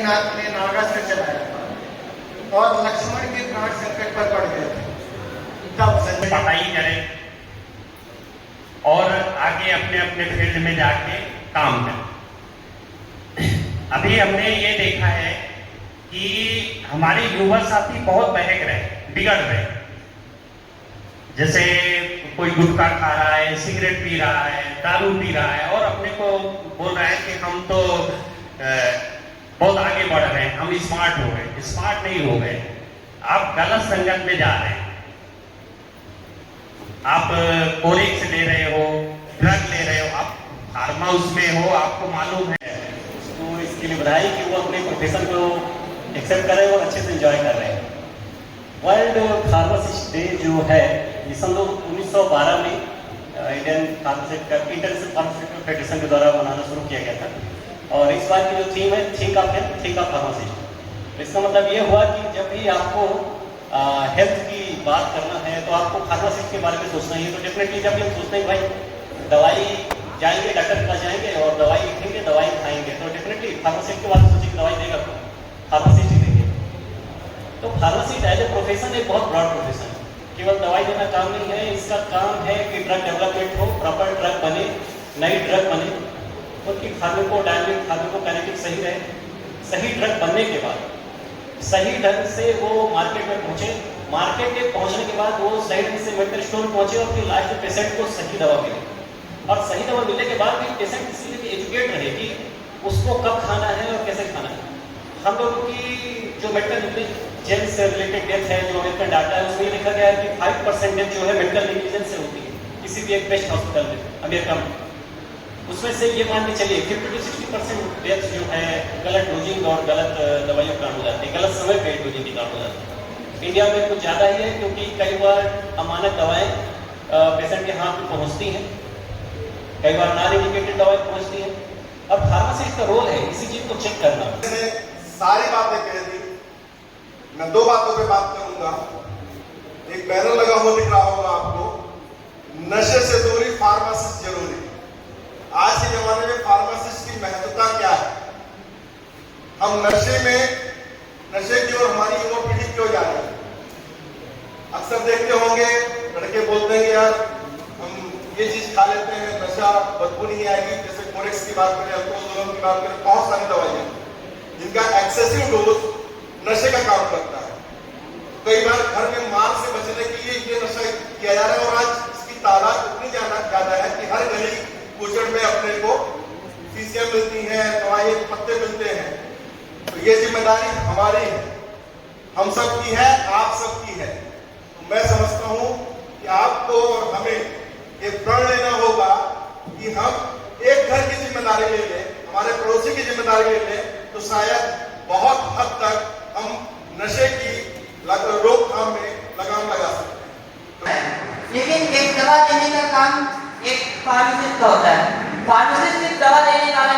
नाथ ने नागा से चलाया और लक्ष्मण के प्राण संकट पर पड़ गए थे, तब संजय पढ़ाई करें और आगे अपने अपने फील्ड में जाके काम करें। अभी हमने ये देखा है कि हमारे युवा साथी बहुत बहक रहे, बिगड़ रहे। जैसे कोई गुटखा खा रहा है, सिगरेट पी रहा है, दारू पी रहा है और अपने को बोल रहा है कि हम तो बहुत आगे बढ़ रहे हैं, हम स्मार्ट हो गए। स्मार्ट नहीं हो गए, आप गलत संगत में जा रहे हैं। आप कोरिक्स ले रहे हो, ड्रग ले रहे हो, आप फार्मा हाउस में हो, आपको मालूम है। तो इसके लिए बधाई कि वो अपने प्रोफेशन को एक्सेप्ट कर रहे हैं और अच्छे से एंजॉय कर रहे हैं। वर्ल्ड फार्मासिस्ट डे जो है ये सन 1912 में Indian pharmaceutical international pharmaceutical federation के द्वारा मनाना शुरू किया गया था। और इस बार की जो थीम है think of health, think of pharmacist. इसका मतलब ये हुआ कि जब भी आपको हेल्थ की बात करना है तो आपको फार्मासिस्ट के बारे में सोचना ही है। तो डेफिनेटली जब हम सोचते हैं भाई दवाई जाएंगे, डॉक्टर के पास जाएंगे और दवाई लिखेंगे, दवाई खाएंगे, तो डेफिनेटली फार्मासिस्ट के बारे में सोचेंगे दवाई देगा कौन? फार्मासिस्ट ही देंगे। तो फार्मासिस्ट एज ए प्रोफेशन एक बहुत ब्रॉड प्रोफेशन है। केवल दवाई देना काम नहीं है, इसका काम है कि ड्रग डेवलपमेंट हो, प्रॉपर ड्रग बने, नई ड्रग बने, उनकी फार्माकोडायनेमिक फार्माकोकाइनेटिक सही रहे। सही ड्रग बनने के बाद सही ढंग से वो मार्केट में पहुंचे, मार्केट में पहुंचने के बाद वो सही ढंग से मेडिकल स्टोर पहुंचे और फिर लास्ट में पेशेंट को सही दवा मिले। और सही दवा मिलने के बाद भी पेशेंट इसीलिए भी एजुकेट रहे कि उसको कब खाना है और कैसे खाना है। हम लोगों की जो मेडिकल नेग्लिजेंस से रिलेटेड डेथ है, जो अमेरिकन डाटा है, उसमें लिखा गया है कि 5% डेथ जो है मेडिकल नेग्लिजेंस से होती है किसी भी एक बेस्ट हॉस्पिटल में अमेरिका में। उसमें से ये मान के चलिए 50 to 60% डेथ जो है गलत डोजिंग और गलत दवाइयों के कारण हो जाती है, गलत समय पे डोजिंग के कारण हो जाती है। इंडिया में कुछ ज़्यादा ही है क्योंकि कई बार अमानक दवाएं पेशेंट के हाथ में पहुंचती हैं, कई बार नॉन इंडिकेटेड दवाएं पहुंचती हैं। अब फार्मासिस्ट का रोल है इसी चीज को चेक करना। सारी बातें कह दी, मैं दो बातों पे बात करूंगा। एक बैनर लगा हुआ दिख रहा होगा आपको, नशे से दूरी, फार्मासिस्ट जरूरी। आज के जमाने में फार्मासिस्ट की महत्वता क्या है? हम नशे की ओर हमारी युवा पीढ़ी क्यों जा रही है? अक्सर देखते होंगे लड़के बोलते हैं यार हम ये चीज खा लेते हैं, नशा बदबू नहीं आएगी। जैसे कोरेक्स की बात करें, अल्कोहल की बात करें, बहुत सारी दवाइयां जिनका एक्सेसिव डोज नशे का काम करता है। कई बार घर में मार से बचने के लिए ये नशा किया जा रहा है और आज इसकी तादाद इतनी ज्यादा है कि हर गली कुचड़ में अपने को शीशियां मिलती हैं, दवाई पत्ते मिलते हैं। तो ये जिम्मेदारी हमारी है, हम सब की है, आप सब की है। तो मैं समझता हूं कि आपको और हमें ये प्रण लेना होगा कि हम एक घर की जिम्मेदारी ले लें, हमारे पड़ोसी की जिम्मेदारी ले लें, तो शायद बहुत हद तक हम नशे की रोकथाम में लगाम लगा सकते हैं। लेकिन एक दवा देने का काम एक फार्मासिस्ट का होता है। फार्मासिस्ट सिर्फ दवा देने वाला